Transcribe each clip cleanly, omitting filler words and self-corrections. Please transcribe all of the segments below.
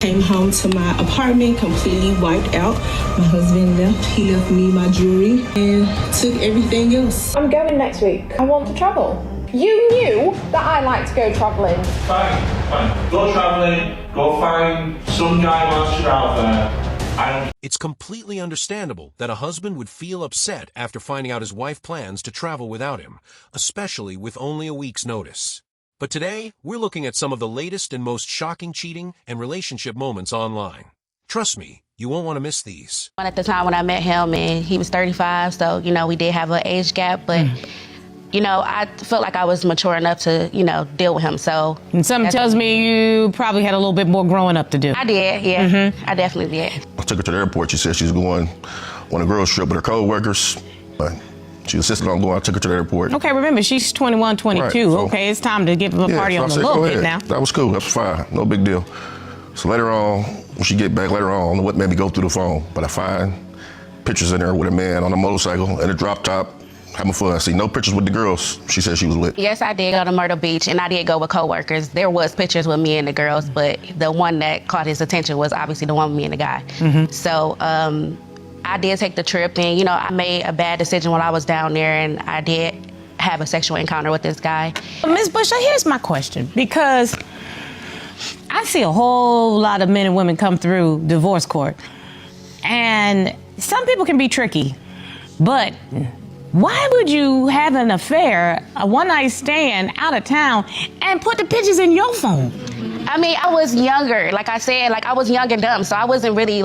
Came home to my apartment completely wiped out. My husband left. He left me my jewelry and took everything else. I'm going next week. I want to travel. You knew that I like to go travelling. Fine. Go travelling. Go find some guy who wants you out there. It's completely understandable that a husband would feel upset after finding out his wife plans to travel without him, especially with only a week's notice. But today, we're looking at some of the latest and most shocking cheating and relationship moments online. Trust me, you won't want to miss these. At the time when I met him, and he was 35, so, we did have an age gap, but, I felt like I was mature enough to, deal with him, so. And something tells me you probably had a little bit more growing up to do. I did, yeah. I definitely did. I took her to the airport. She said she was going on a girls trip with her co-workers, but she insisted on going. I took her to the airport. Okay, remember, she's 21, 22. Right, so, okay, it's time to give a party on a little bit now. That was cool. That's fine. No big deal. So later on, when she get back later on, I don't know what made me go through the phone, but I find pictures in there with a man on a motorcycle and a drop top, having fun. I see no pictures with the girls she said she was with. Yes, I did go to Myrtle Beach, and I did go with coworkers. There was pictures with me and the girls, but the one that caught his attention was obviously the one with me and the guy. So, I did take the trip, and, I made a bad decision when I was down there, and I did have a sexual encounter with this guy. Ms. Bush, here's my question, because I see a whole lot of men and women come through divorce court, and some people can be tricky, but why would you have an affair, a one-night stand out of town, and put the pictures in your phone? I mean, I was younger. Like I said, I was young and dumb, so I wasn't really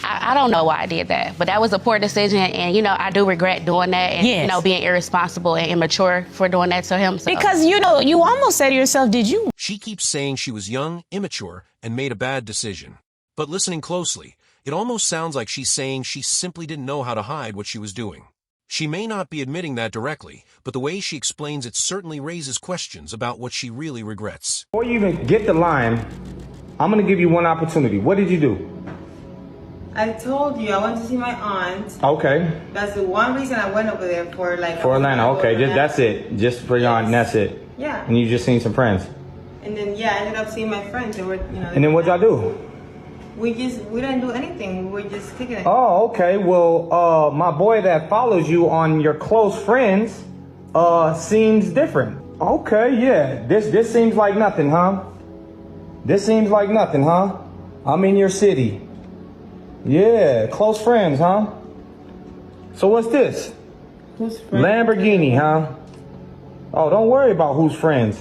I don't know why I did that, but that was a poor decision, and, I do regret doing that and, being irresponsible and immature for doing that to him. So. Because, you almost say to yourself, did you? She keeps saying she was young, immature, and made a bad decision. But listening closely, it almost sounds like she's saying she simply didn't know how to hide what she was doing. She may not be admitting that directly, but the way she explains it certainly raises questions about what she really regrets. Before you even get the line, I'm going to give you one opportunity. What did you do? I told you I went to see my aunt. Okay. That's the one reason I went over there for For Atlanta, okay. That's it. Just for your aunt, and that's it. Yeah. And you just seen some friends. And then I ended up seeing my friends. They were, And then what y'all do? We didn't do anything. We were just kicking it. Oh, okay. Well, my boy that follows you on your close friends, seems different. Okay, yeah. This seems like nothing, huh? This seems like nothing, huh? I'm in your city. Yeah, close friends, huh? So what's this? Lamborghini, huh? Oh, don't worry about who's friends.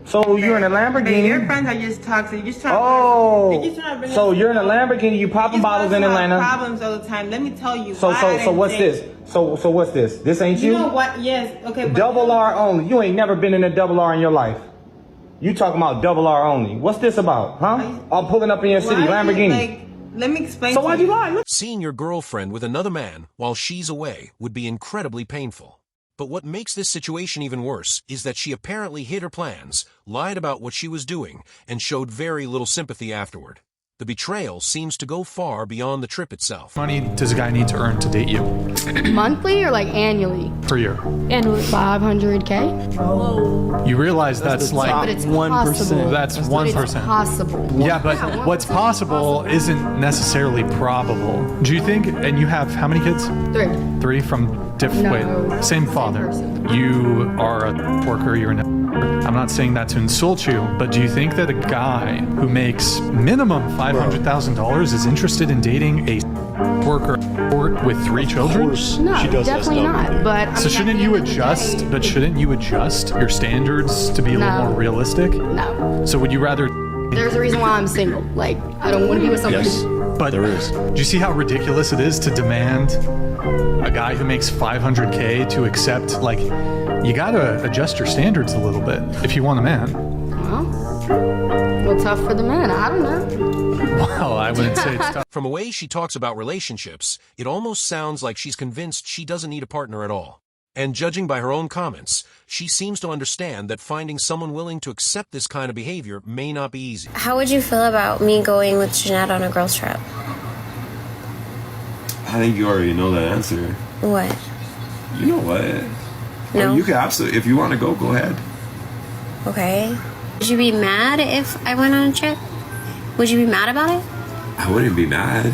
So you're in a Lamborghini. Hey, your friends are just toxic. You're just trying so you're in a Lamborghini. You popping bottles in Atlanta. Problems all the time. Let me tell you. So what's this? So what's this? This ain't you? You know what? Yes. Okay. Double R only. You ain't never been in a double R in your life. You talking about double R only? What's this about, huh? I'm pulling up in your city, Lamborghini. Let me explain. So why'd you lie? Seeing your girlfriend with another man while she's away would be incredibly painful. But what makes this situation even worse is that she apparently hid her plans, lied about what she was doing, and showed very little sympathy afterward. The betrayal seems to go far beyond the trip itself. How much money does a guy need to earn to date you? Monthly or annually? Per year. Annually. $500K. Oh. You realize that's but it's 1%. That's 1%. It's possible. Yeah, but what's possible isn't necessarily probable. Do you think, and you have how many kids? 3. 3 from different, same father. You are a worker, you're I'm not saying that to insult you, but do you think that a guy who makes minimum $500,000 is interested in dating a worker with 3 children? No, she does definitely not. But so shouldn't you adjust? But shouldn't you adjust your standards to be a little more realistic? No. So would you rather? There's a reason why I'm single. I don't want to be with somebody. Yes, but there is. Do you see how ridiculous it is to demand a guy who makes $500K to accept? You gotta adjust your standards a little bit if you want a man. Well, tough for the man. I don't know. Well, I wouldn't say it's tough. From a way she talks about relationships, it almost sounds like she's convinced she doesn't need a partner at all. And judging by her own comments, she seems to understand that finding someone willing to accept this kind of behavior may not be easy. How would you feel about me going with Jeanette on a girls' trip? I think you already know that answer. What? You know what? No. You can absolutely, if you want to go ahead. Okay. Would you be mad if I went on a trip? Would you be mad about it? I wouldn't be mad.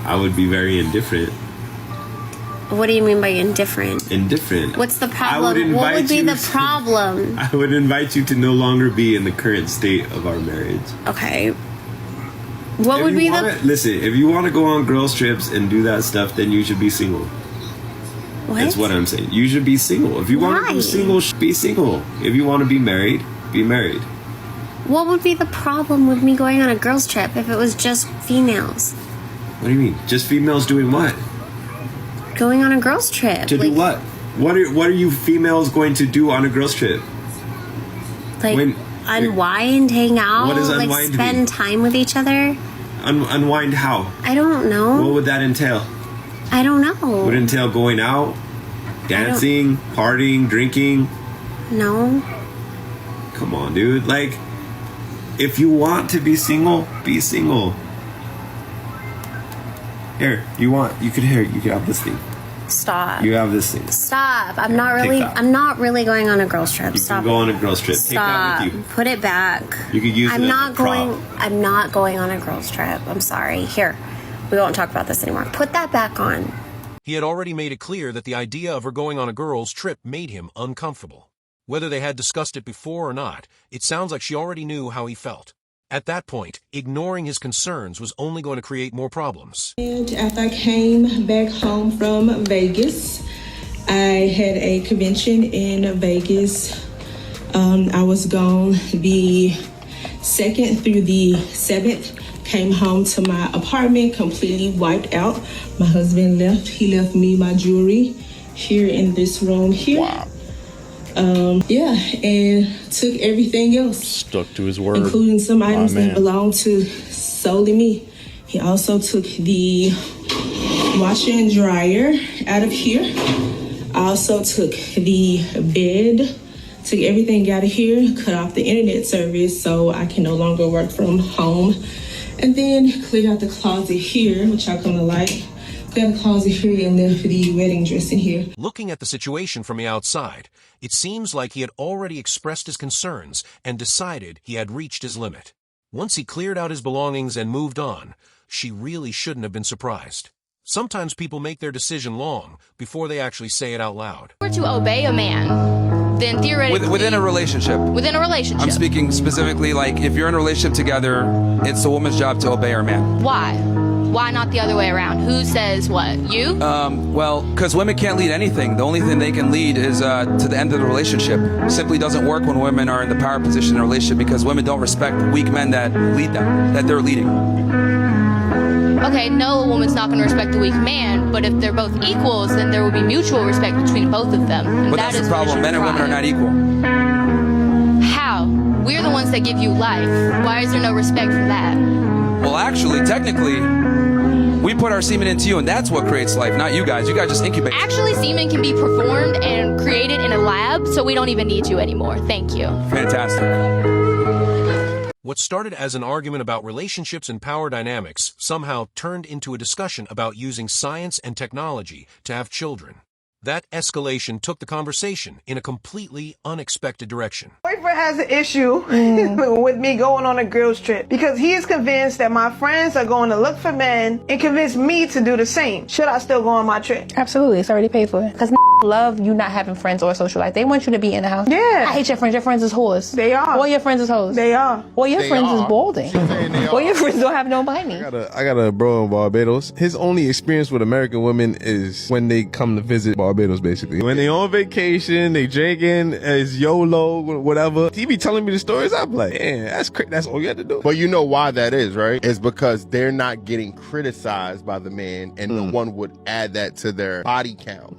I would be very indifferent. What do you mean by indifferent? Indifferent. What's the problem? What would be the problem? I would invite you to no longer be in the current state of our marriage. Okay. What would be the... Listen, if you want to go on girls' trips and do that stuff, then you should be single. What? That's what I'm saying. You should be single. If you want to be single, be single. If you want to be married, be married. What would be the problem with me going on a girls' trip if it was just females? What do you mean? Just females doing what? Going on a girls' trip. To do what? What are you females going to do on a girls' trip? Like unwind, hang out, what does unwind like spend time with each other. Unwind how? I don't know. What would that entail? I don't know. Would it entail going out, dancing, partying, drinking? No. Come on, dude. Like, if you want to be single, be single. Here, you could have this thing. Stop. You have this thing. Stop. I'm not really going on a girls' trip. You Stop. can go on a girls' trip. Stop. Take that with you. Put it back. You could use it as a prop. I'm not going on a girls' trip. I'm sorry. Here. We won't talk about this anymore. Put that back on. He had already made it clear that the idea of her going on a girls' trip made him uncomfortable. Whether they had discussed it before or not, it sounds like she already knew how he felt. At that point, ignoring his concerns was only going to create more problems. And after I came back home from Vegas, I had a convention in Vegas. I was gone the 2nd through the 7th. Came home to my apartment completely wiped out. My husband left. He left me my jewelry here in this room here. Wow. And took everything else. Stuck to his word. Including some items that belonged to solely me. He also took the washer and dryer out of here. I also took the bed, took everything out of here, cut off the internet service so I can no longer work from home. And then cleared out the closet here, which I kind of like. Cleared the closet here and left the wedding dress in here. Looking at the situation from the outside, it seems like he had already expressed his concerns and decided he had reached his limit. Once he cleared out his belongings and moved on, she really shouldn't have been surprised. Sometimes people make their decision long before they actually say it out loud. If you were to obey a man, then theoretically... Within a relationship. Within a relationship. I'm speaking specifically, like, if you're in a relationship together, it's the woman's job to obey her man. Why? Why not the other way around? Who says what? You? Well, because women can't lead anything. The only thing they can lead is to the end of the relationship. Simply doesn't work when women are in the power position in a relationship because women don't respect weak men that lead them, that they're leading. Okay, no, a woman's not going to respect a weak man, but if they're both equals, then there will be mutual respect between both of them. And but that's the problem. Men and women are not equal. How? We're the ones that give you life. Why is there no respect for that? Well, actually, technically, we put our semen into you, and that's what creates life, not you guys. You guys just incubate. Actually, semen can be performed and created in a lab, so we don't even need you anymore. Thank you. Fantastic. What started as an argument about relationships and power dynamics somehow turned into a discussion about using science and technology to have children. That escalation took the conversation in a completely unexpected direction. Boyfriend has an issue with me going on a girls trip because he is convinced that my friends are going to look for men and convince me to do the same. Should I still go on my trip? Absolutely, it's already paid for. Because love you not having friends or social life. They want you to be in the house. Yeah. I hate your friends. Your friends is whores. They are. All your friends is hoes. They are. All your friends is balding. All your friends don't have no money. I got a bro in Barbados. His only experience with American women is when they come to visit Barbados, basically. When they on vacation, they drinking, it's YOLO, whatever. He be telling me the stories. I'm like, man, that's all you have to do. But you know why that is, right? It's because they're not getting criticized by the man, and no one would add that to their body count.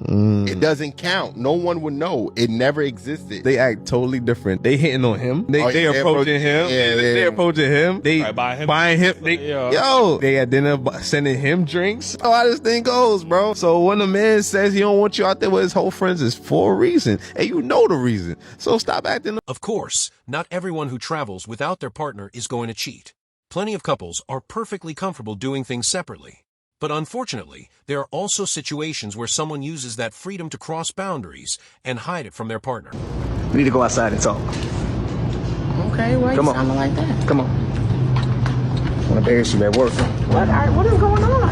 It doesn't count. No one would know. It never existed. They act totally different. They hitting on him. They approaching him. They approaching him. They buying him. They at dinner sending him drinks. Oh, how this thing goes, bro. So when a man says he don't want you out there with his whole friends, it's for a reason, and you know the reason. So stop acting. Of course, not everyone who travels without their partner is going to cheat. Plenty of couples are perfectly comfortable doing things separately. But unfortunately, there are also situations where someone uses that freedom to cross boundaries and hide it from their partner. We need to go outside and talk. Okay, why you sounding like that? Come on. Want to embarrass you at work? What is going on?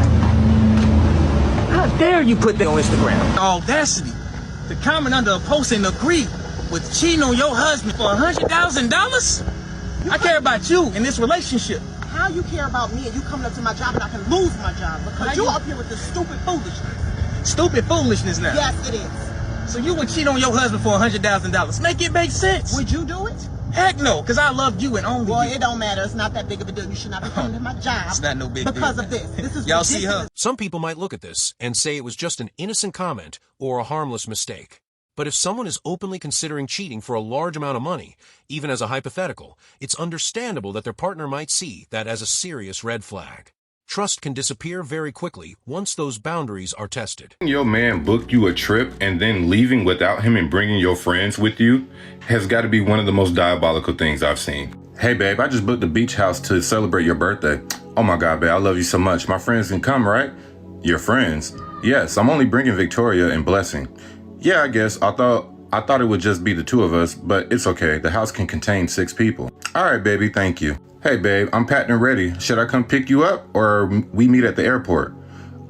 How dare you put that on Instagram? Audacity to comment under a post and agree with cheating on your husband for $100,000? I care about you in this relationship. How you care about me and you coming up to my job and I can lose my job because you up here with this stupid foolishness. Stupid foolishness now. Yes, it is. So you would cheat on your husband for $100,000. Make it make sense. Would you do it? Heck no, because I love you and only Boy, you. it don't matter. It's not that big of a deal. You should not be coming to my job. It's not no big because deal. of this. This is Y'all ridiculous. see her? Some people might look at this and say it was just an innocent comment or a harmless mistake. But if someone is openly considering cheating for a large amount of money, even as a hypothetical, it's understandable that their partner might see that as a serious red flag. Trust can disappear very quickly once those boundaries are tested. Your man booked you a trip and then leaving without him and bringing your friends with you has got to be one of the most diabolical things I've seen. Hey babe, I just booked a beach house to celebrate your birthday. Oh my God, babe, I love you so much. My friends can come, right? Your friends? Yes, I'm only bringing Victoria and Blessing. Yeah, I guess. I thought it would just be the two of us, but it's okay. The house can contain 6 people. All right, baby, thank you. Hey, babe, I'm packed and ready. Should I come pick you up or we meet at the airport?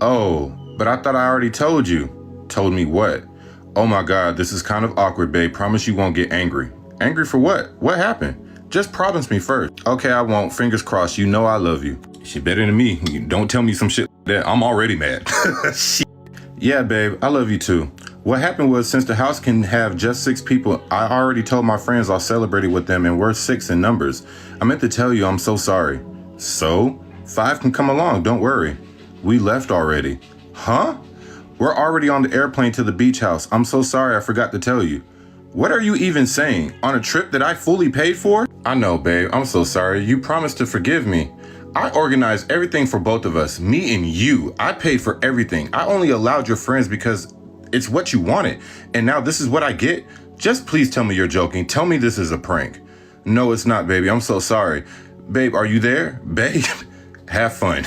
Oh, but I thought I already told you. Told me what? Oh my God, this is kind of awkward, babe. Promise you won't get angry. Angry for what? What happened? Just promise me first. Okay, I won't. Fingers crossed. You know I love you. She better than me. Don't tell me some shit like that. I'm already mad. Shit. Yeah, babe, I love you too. What happened was, since the house can have just 6 people, I already told my friends I'll celebrate it with them and we're 6 in numbers. I meant to tell you I'm so sorry. So? 5 can come along, don't worry. We left already. Huh? We're already on the airplane to the beach house. I'm so sorry I forgot to tell you. What are you even saying? On a trip that I fully paid for? I know, babe, I'm so sorry. You promised to forgive me. I organized everything for both of us, me and you. I paid for everything. I only allowed your friends because it's what you wanted. And now this is what I get? Just please tell me you're joking. Tell me this is a prank. No, it's not, baby. I'm so sorry. Babe, are you there? Babe, have fun.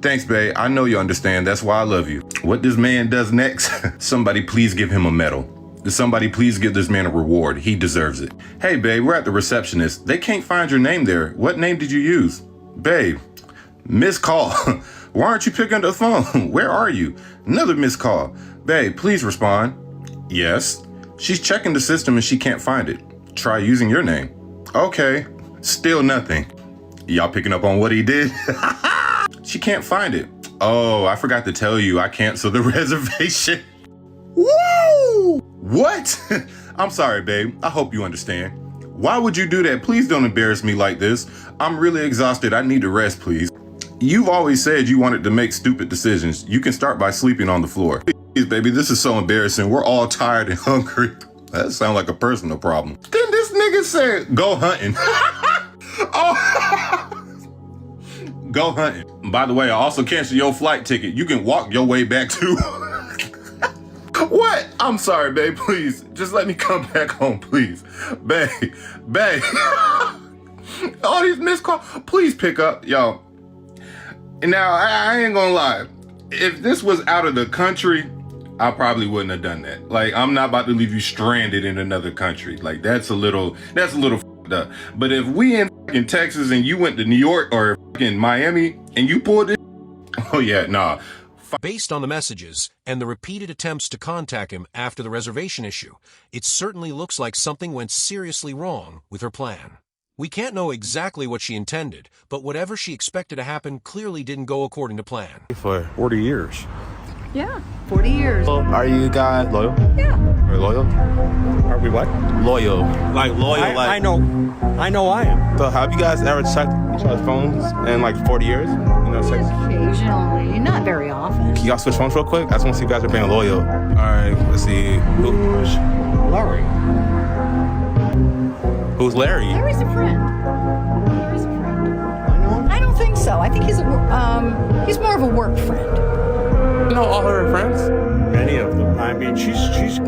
Thanks, babe. I know you understand. That's why I love you. What this man does next, somebody please give him a medal. Somebody please give this man a reward. He deserves it. Hey, babe, we're at the receptionist. They can't find your name there. What name did you use? Babe, missed call. Why aren't you picking up the phone? Where are you? Another missed call. Babe, please respond. Yes. She's checking the system and she can't find it. Try using your name. Okay. Still nothing. Y'all picking up on what he did? She can't find it. Oh, I forgot to tell you, I canceled the reservation. Woo! What? I'm sorry, babe. I hope you understand. Why would you do that? Please don't embarrass me like this. I'm really exhausted. I need to rest, please. You've always said you wanted to make stupid decisions. You can start by sleeping on the floor. Please, baby, this is so embarrassing. We're all tired and hungry. That sounds like a personal problem. Then this nigga said, go hunting. Oh. Go hunting. By the way, I also canceled your flight ticket. You can walk your way back too. What? I'm sorry, babe, please. Just let me come back home, please. Babe. All these missed calls. Please pick up, y'all. Now, I ain't gonna lie. If this was out of the country, I probably wouldn't have done that. Like, I'm not about to leave you stranded in another country. Like, that's a little f***ed up. But if we in Texas and you went to New York or in Miami and you pulled it, oh yeah, nah. Based on the messages and the repeated attempts to contact him after the reservation issue, it certainly looks like something went seriously wrong with her plan. We can't know exactly what she intended, but whatever she expected to happen clearly didn't go according to plan. For 40 years. Yeah, 40 years. Are you guys loyal? Yeah. Are you loyal? Are we what? Loyal. Like loyal, I know I am. So have you guys ever checked each other's phones in like 40 years? You know, Occasionally, not very often. Can y'all switch phones real quick? I just want to see if you guys are being loyal. All right, let's see. Larry. Who's Larry? Larry's a friend. I don't think so. I think he's more of a work friend. You know all her friends? Many of them. I mean, she's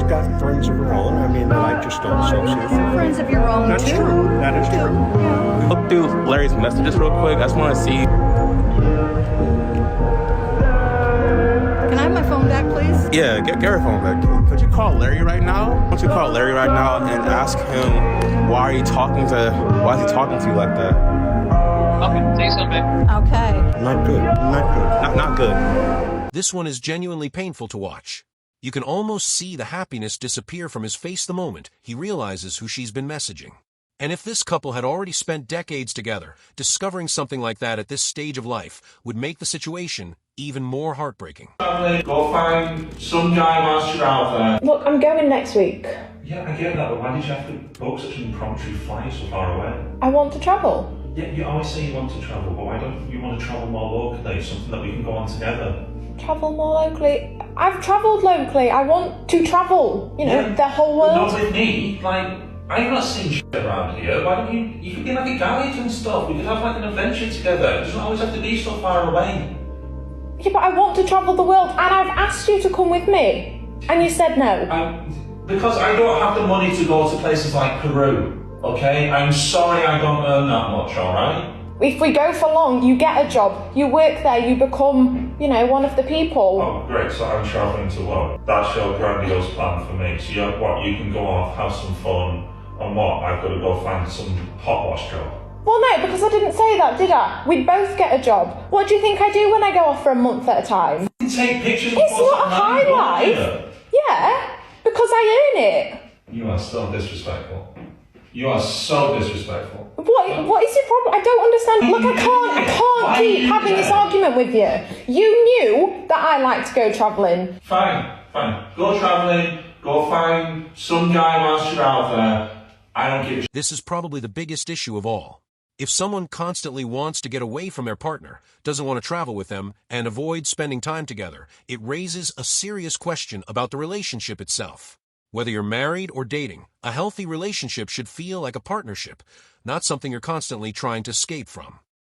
got friends of her own. I mean, I just don't associate. Friends of your own. That's true. That is true. Look through Larry's messages real quick. I just want to see. Can I have my phone back, please? Yeah, get her phone back. Could you call Larry right now? Why don't you call Larry right now and ask him why is he talking to you like that? Okay, say something. Okay. Not good. Not good. Not good. This one is genuinely painful to watch. You can almost see the happiness disappear from his face the moment he realizes who she's been messaging. And if this couple had already spent decades together, discovering something like that at this stage of life would make the situation even more heartbreaking. Go find some guy whilst you're out there. Look, I'm going next week. Yeah, I get that, but why did you have to book such an impromptu flight so far away? I want to travel. Yeah, you always say you want to travel, but why don't you want to travel more locally? Something that we can go on together. Travel more locally? I've travelled locally. I want to travel. You know, the whole world. Not with me. Like, I've not seen shit around here. Why don't you could be like a guide and stuff. We could have like an adventure together. It doesn't always have to be so far away. Yeah, but I want to travel the world, and I've asked you to come with me, and you said no. Because I don't have the money to go to places like Peru, okay? I'm sorry I don't earn that much, alright? If we go for long, you get a job, you work there, you become, you know, one of the people. Oh, great, so I'm travelling to what? That's your grandiose plan for me. So you can go off, have some fun, and what? I've got to go find some hot wash job. Well, no, because I didn't say that, did I? We'd both get a job. What do you think I do when I go off for a month at a time? You can take pictures. It's not a highlight. Yeah, because I earn it. You are so disrespectful. You are so disrespectful. What is your problem? I don't understand. Look, I can't keep having this argument with you. You knew that I like to go travelling. Fine. Go travelling. Go find some guy whilst you're out there. I don't give a shit. This is probably the biggest issue of all. If someone constantly wants to get away from their partner, doesn't want to travel with them, and avoid spending time together, it raises a serious question about the relationship itself. Whether you're married or dating, a healthy relationship should feel like a partnership, not something you're constantly trying to escape from.